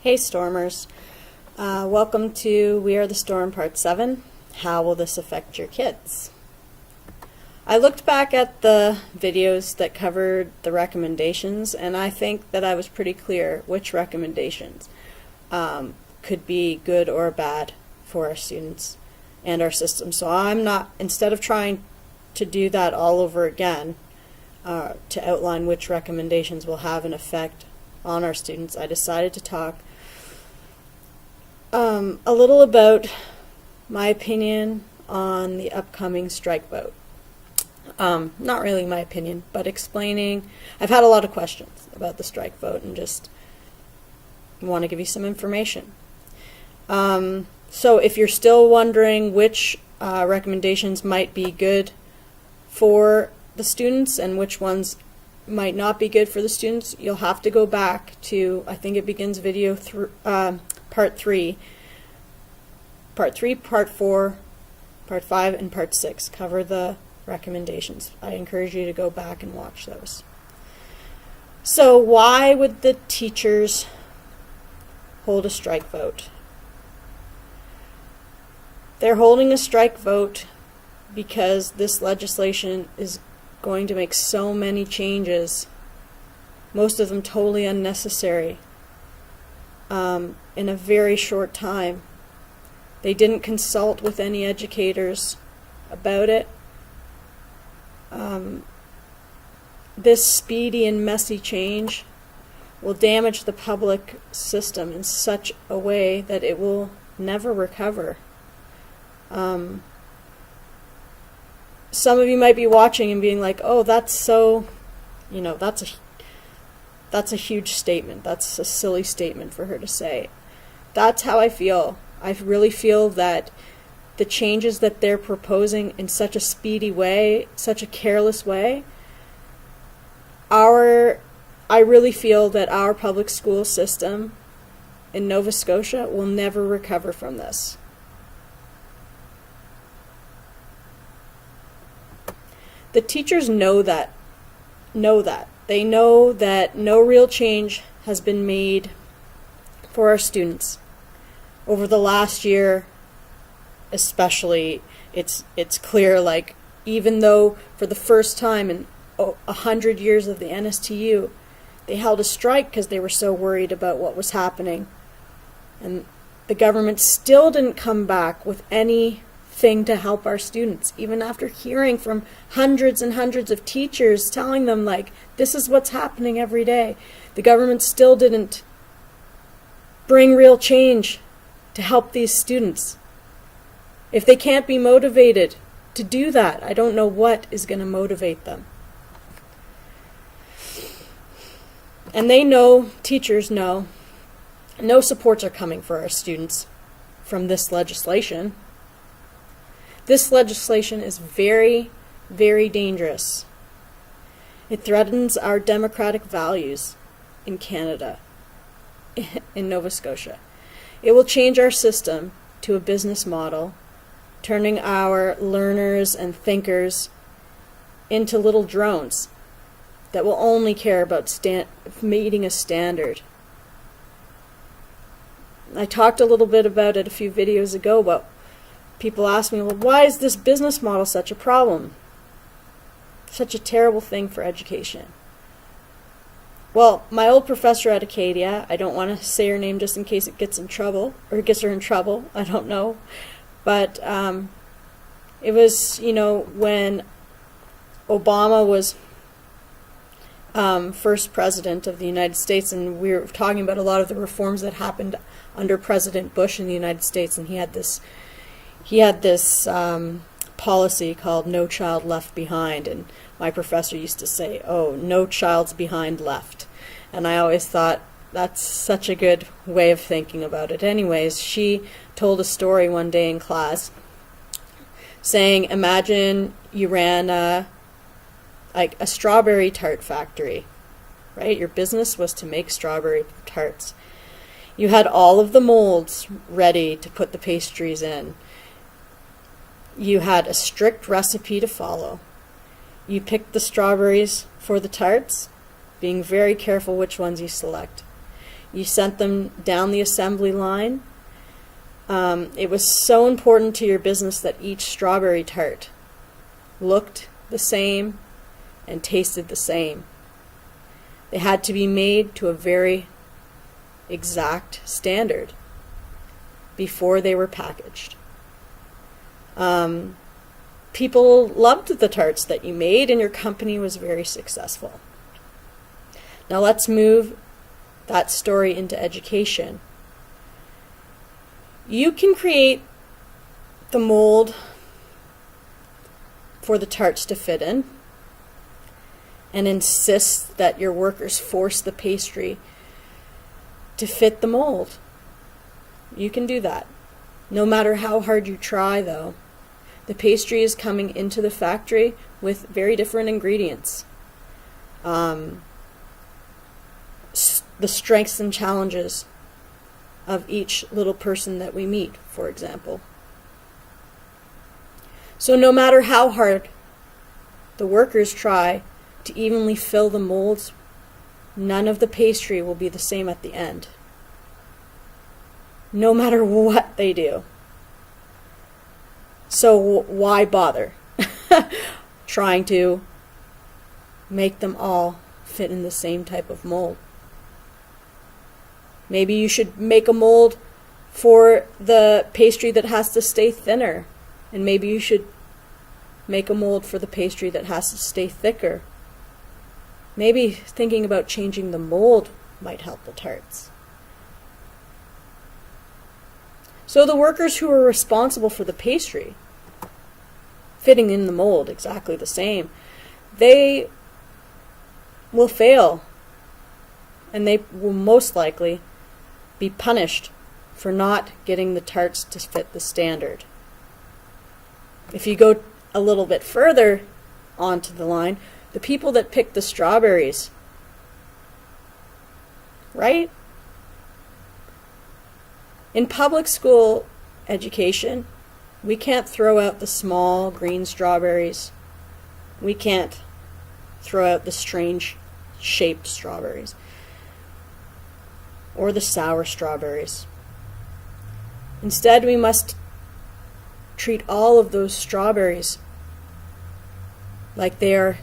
Hey Stormers, welcome to We Are the Storm Part 7, How Will This Affect Your Kids? I looked back at the videos that covered the recommendations, and I think that I was pretty clear which recommendations could be good or bad for our students and our system. So I'm not, instead of trying to do that all over again, to outline which recommendations will have an effect on our students, I decided to talk a little about my opinion on the upcoming strike vote. Not really my opinion, but explaining. I've had a lot of questions about the strike vote and just want to give you some information. So if you're still wondering which recommendations might be good for the students and which ones might not be good for the students, you'll have to go back to, I think it begins video Part 3, Part 4, Part 5, and Part 6 cover the recommendations. I encourage you to go back and watch those. So why would the teachers hold a strike vote? They're holding a strike vote because this legislation is going to make so many changes, most of them totally unnecessary, in a very short time. They didn't consult with any educators about it. This speedy and messy change will damage the public system in such a way that it will never recover. Some of you might be watching and being like, oh, that's so, that's a huge statement. That's a silly statement for her to say. That's how I feel. I really feel that the changes that they're proposing in such a speedy way, such a careless way, I really feel that our public school system in Nova Scotia will never recover from this. The teachers know that. They know that no real change has been made for our students. Over the last year, especially, it's clear, like, even though for the first time in 100 years of the NSTU, they held a strike because they were so worried about what was happening. And the government still didn't come back with anything to help our students, even after hearing from hundreds and hundreds of teachers telling them, like, this is what's happening every day. The government still didn't bring real change to help these students. If they can't be motivated to do that, I don't know what is going to motivate them. And they know, teachers know, no supports are coming for our students from this legislation. This legislation is very, very dangerous. It threatens our democratic values in Canada, in Nova Scotia. It will change our system to a business model, turning our learners and thinkers into little drones that will only care about meeting a standard. I talked a little bit about it a few videos ago, but people ask me, well, why is this business model such a problem? Such a terrible thing for education. Well, my old professor at Acadia, I don't want to say her name just in case it gets in trouble, or it gets her in trouble, I don't know. But it was, when Obama was first president of the United States, and we were talking about a lot of the reforms that happened under President Bush in the United States, and he had this policy called No Child Left Behind, and my professor used to say, oh, no child's behind left. And I always thought that's such a good way of thinking about it. Anyways, she told a story one day in class saying, imagine you ran a strawberry tart factory, right? Your business was to make strawberry tarts. You had all of the molds ready to put the pastries in. You had a strict recipe to follow. You picked the strawberries for the tarts, being very careful which ones you select. You sent them down the assembly line. It was so important to your business that each strawberry tart looked the same and tasted the same. They had to be made to a very exact standard before they were packaged. People loved the tarts that you made, and your company was very successful. Now let's move that story into education. You can create the mold for the tarts to fit in and insist that your workers force the pastry to fit the mold. You can do that. No matter how hard you try, though, the pastry is coming into the factory with very different ingredients. The strengths and challenges of each little person that we meet, for example. So no matter how hard the workers try to evenly fill the molds, none of the pastry will be the same at the end. No matter what they do. So why bother trying to make them all fit in the same type of mold? Maybe you should make a mold for the pastry that has to stay thinner, and maybe you should make a mold for the pastry that has to stay thicker. Maybe thinking about changing the mold might help the tarts. So the workers who are responsible for the pastry, fitting in the mold exactly the same, they will fail, and they will most likely be punished for not getting the tarts to fit the standard. If you go a little bit further onto the line, the people that pick the strawberries, right? In public school education, we can't throw out the small green strawberries. We can't throw out the strange shaped strawberries or the sour strawberries. Instead, we must treat all of those strawberries like they are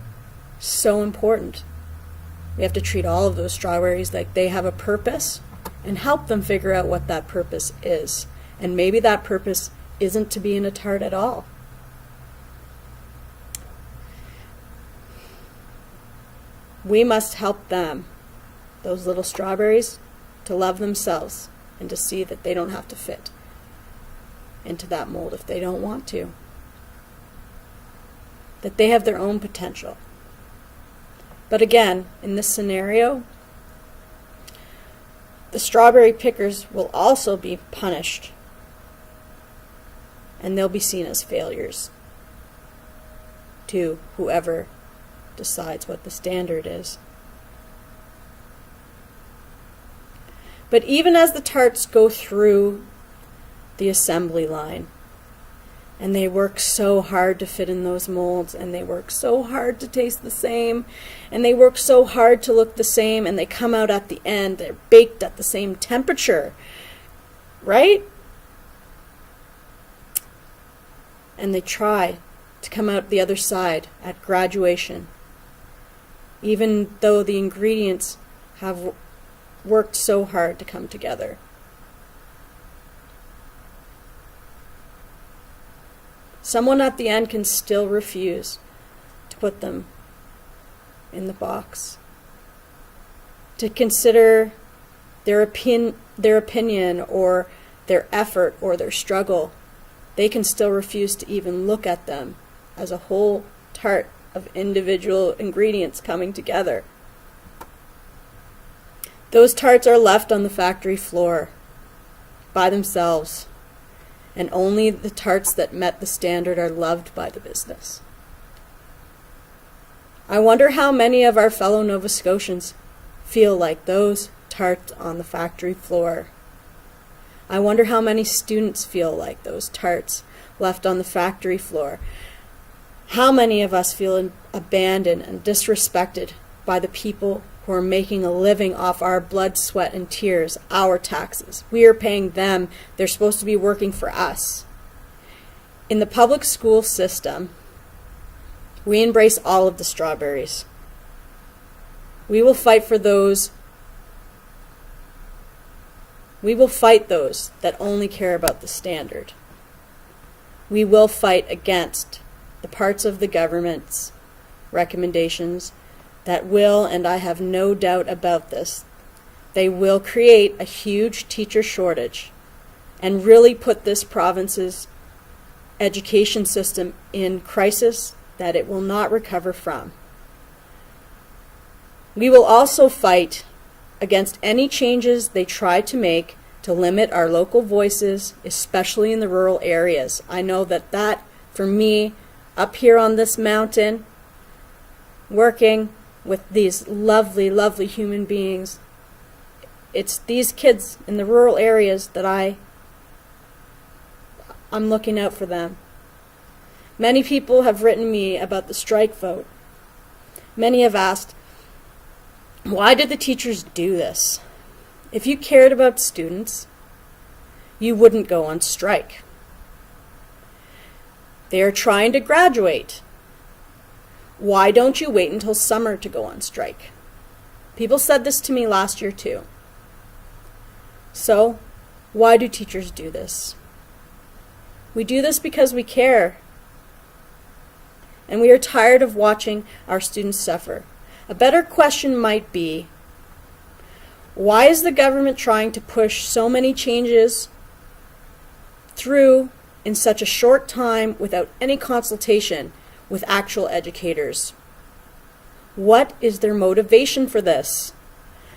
so important. We have to treat all of those strawberries like they have a purpose and help them figure out what that purpose is. And maybe that purpose isn't to be in a tart at all. We must help them, those little strawberries, to love themselves and to see that they don't have to fit into that mold if they don't want to. That they have their own potential. But again, in this scenario, the strawberry pickers will also be punished, and they'll be seen as failures to whoever decides what the standard is. But even as the tarts go through the assembly line, and they work so hard to fit in those molds, and they work so hard to taste the same, and they work so hard to look the same, and they come out at the end, they're baked at the same temperature, right? And they try to come out the other side at graduation, even though the ingredients have worked so hard to come together. Someone at the end can still refuse to put them in the box, to consider their opinion or their effort or their struggle. They can still refuse to even look at them as a whole tart of individual ingredients coming together. Those tarts are left on the factory floor by themselves, and only the tarts that met the standard are loved by the business. I wonder how many of our fellow Nova Scotians feel like those tarts on the factory floor. I wonder how many students feel like those tarts left on the factory floor. How many of us feel abandoned and disrespected by the people who are making a living off our blood, sweat, and tears, our taxes. We are paying them. They're supposed to be working for us. In the public school system, we embrace all of the strawberries. We will fight for those. We will fight those that only care about the standard. We will fight against the parts of the government's recommendations that will, and I have no doubt about this, they will create a huge teacher shortage and really put this province's education system in crisis that it will not recover from. We will also fight against any changes they try to make to limit our local voices, especially in the rural areas. I know that for me, up here on this mountain, working with these lovely, lovely human beings, it's these kids in the rural areas that I'm looking out for them. Many people have written me about the strike vote. Many have asked, why did the teachers do this? If you cared about students, you wouldn't go on strike. They are trying to graduate. Why don't you wait until summer to go on strike? People said this to me last year too. So, why do teachers do this? We do this because we care. And we are tired of watching our students suffer. A better question might be, why is the government trying to push so many changes through in such a short time without any consultation with actual educators? What is their motivation for this?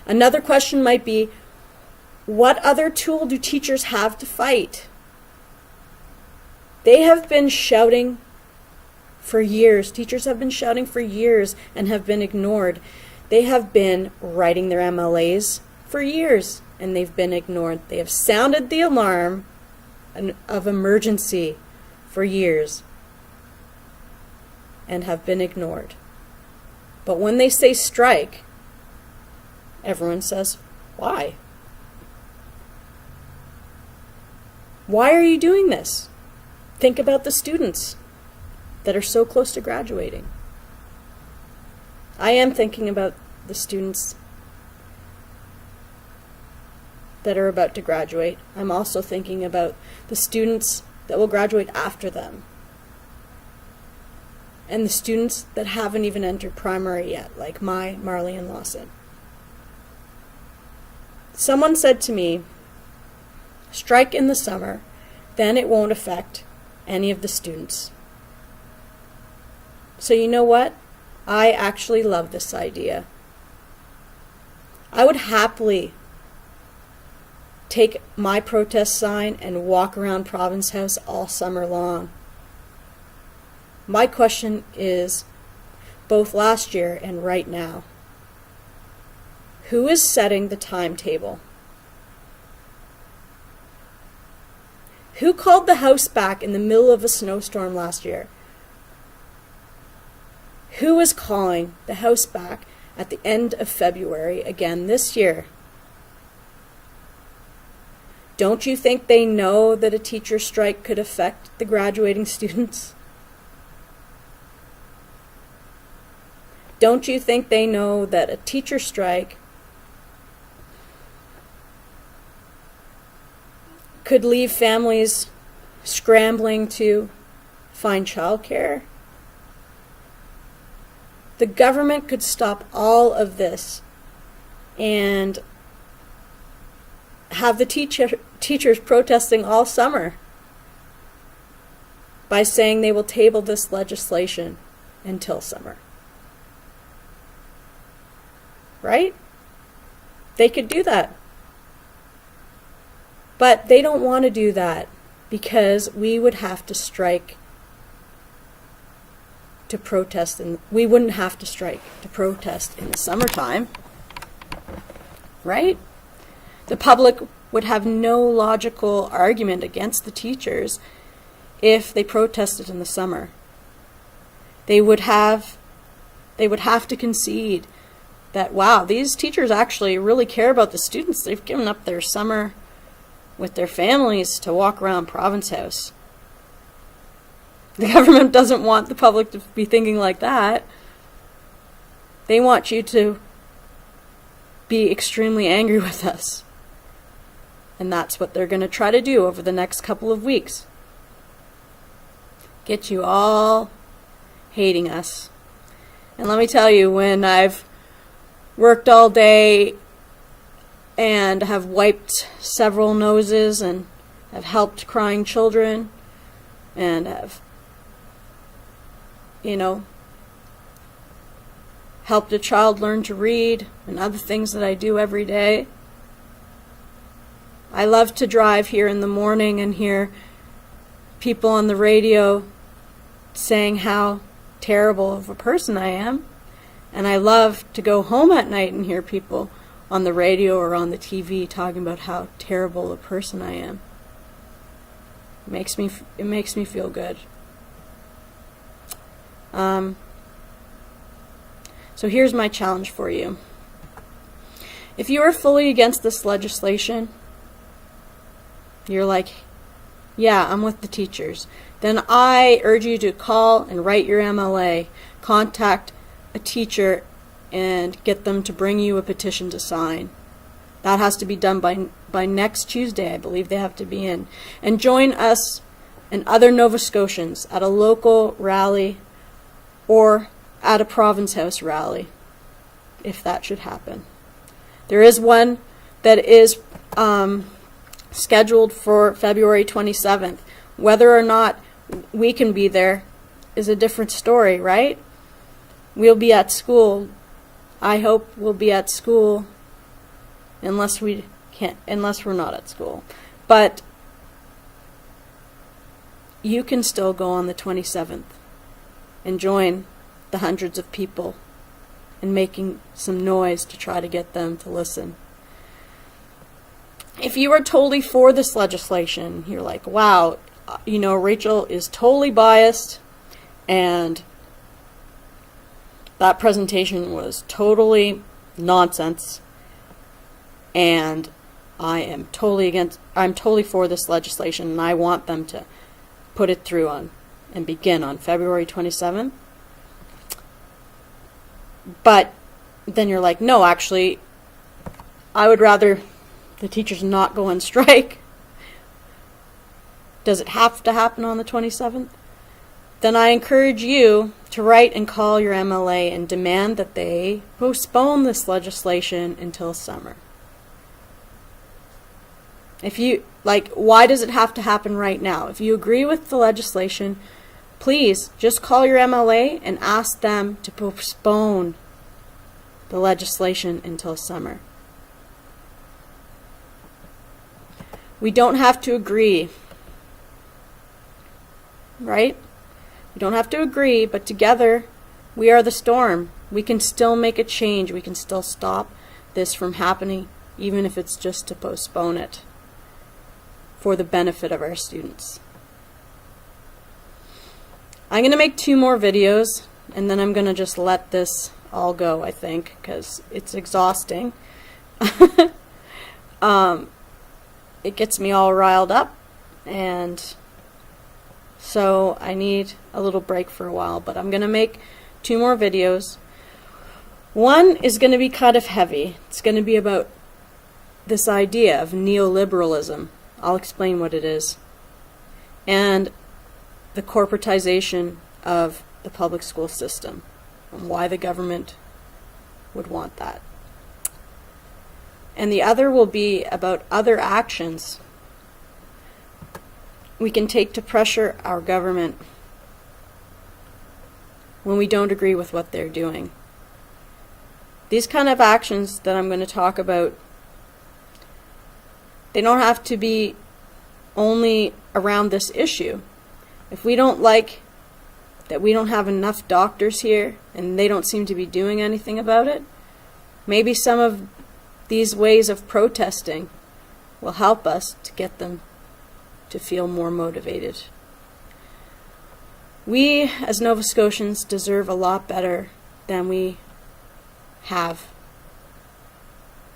Another question might be, what other tool do teachers have to fight? They have been shouting for years. Teachers have been shouting for years and have been ignored. They have been writing their MLAs for years and they've been ignored. They have sounded the alarm of emergency for years and have been ignored. But when they say strike, everyone says, why? Why are you doing this? Think about the students that are so close to graduating. I am thinking about the students that are about to graduate. I'm also thinking about the students that will graduate after them. And the students that haven't even entered primary yet, like Marley and Lawson. Someone said to me, strike in the summer, then it won't affect any of the students. So you know what? I actually love this idea. I would happily take my protest sign and walk around Province House all summer long. My question is, both last year and right now, who is setting the timetable? Who called the House back in the middle of a snowstorm last year? Who is calling the House back at the end of February again this year? Don't you think they know that a teacher strike could affect the graduating students? Don't you think they know that a teacher strike could leave families scrambling to find childcare? The government could stop all of this and have the teachers protesting all summer by saying they will table this legislation until summer. Right? They could do that. But they don't want to do that because we would have to strike to protest, and we wouldn't have to strike to protest in the summertime. Right? The public would have no logical argument against the teachers if they protested in the summer. They would have to concede that, wow, these teachers actually really care about the students. They've given up their summer with their families to walk around Province House. The government doesn't want the public to be thinking like that. They want you to be extremely angry with us. And that's what they're going to try to do over the next couple of weeks. Get you all hating us. And let me tell you, when I've worked all day and have wiped several noses and have helped crying children and have, helped a child learn to read and other things that I do every day, I love to drive here in the morning and hear people on the radio saying how terrible of a person I am. And I love to go home at night and hear people on the radio or on the TV talking about how terrible a person I am. It makes me feel good. So here's my challenge for you. If you are fully against this legislation, you're like, yeah, I'm with the teachers, then I urge you to call and write your MLA, contact a teacher, and get them to bring you a petition to sign. That has to be done by next Tuesday, I believe they have to be in. And join us and other Nova Scotians at a local rally or at a Province House rally, if that should happen. There is one that is scheduled for February 27th. Whether or not we can be there is a different story, right? We'll be at school. I hope we'll be at school unless we're not at school. But you can still go on the 27th and join the hundreds of people and making some noise to try to get them to listen. If you are totally for this legislation, you're like, wow, Rachel is totally biased and that presentation was totally nonsense and I'm totally for this legislation and I want them to put it through and begin on February 27th. But then you're like, no, actually, I would rather the teachers not go on strike. Does it have to happen on the 27th? Then I encourage you to write and call your MLA and demand that they postpone this legislation until summer. Why does it have to happen right now? If you agree with the legislation, please just call your MLA and ask them to postpone the legislation until summer. We don't have to agree, right? We don't have to agree, but together we are the storm. We can still make a change. We can still stop this from happening, even if it's just to postpone it for the benefit of our students. I'm going to make 2 more videos, and then I'm going to just let this all go, I think, because it's exhausting. It gets me all riled up, and so I need a little break for a while, but I'm going to make 2 more videos. One is going to be kind of heavy. It's going to be about this idea of neoliberalism. I'll explain what it is. And the corporatization of the public school system and why the government would want that. And the other will be about other actions we can take to pressure our government when we don't agree with what they're doing. These kind of actions that I'm going to talk about, they don't have to be only around this issue. If we don't like that we don't have enough doctors here and they don't seem to be doing anything about it, maybe some of these ways of protesting will help us to get them to feel more motivated. We, as Nova Scotians, deserve a lot better than we have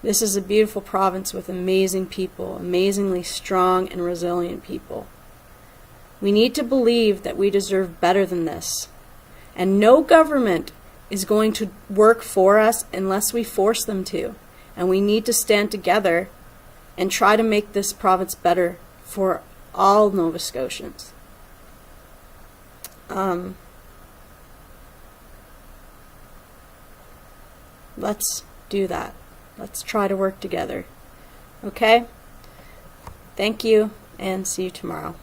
This is a beautiful province with amazing people, amazingly strong and resilient people. We need to believe that we deserve better than this. And no government is going to work for us unless we force them to. And we need to stand together and try to make this province better for all Nova Scotians. Let's do that. Let's try to work together. Okay? Thank you, and see you tomorrow.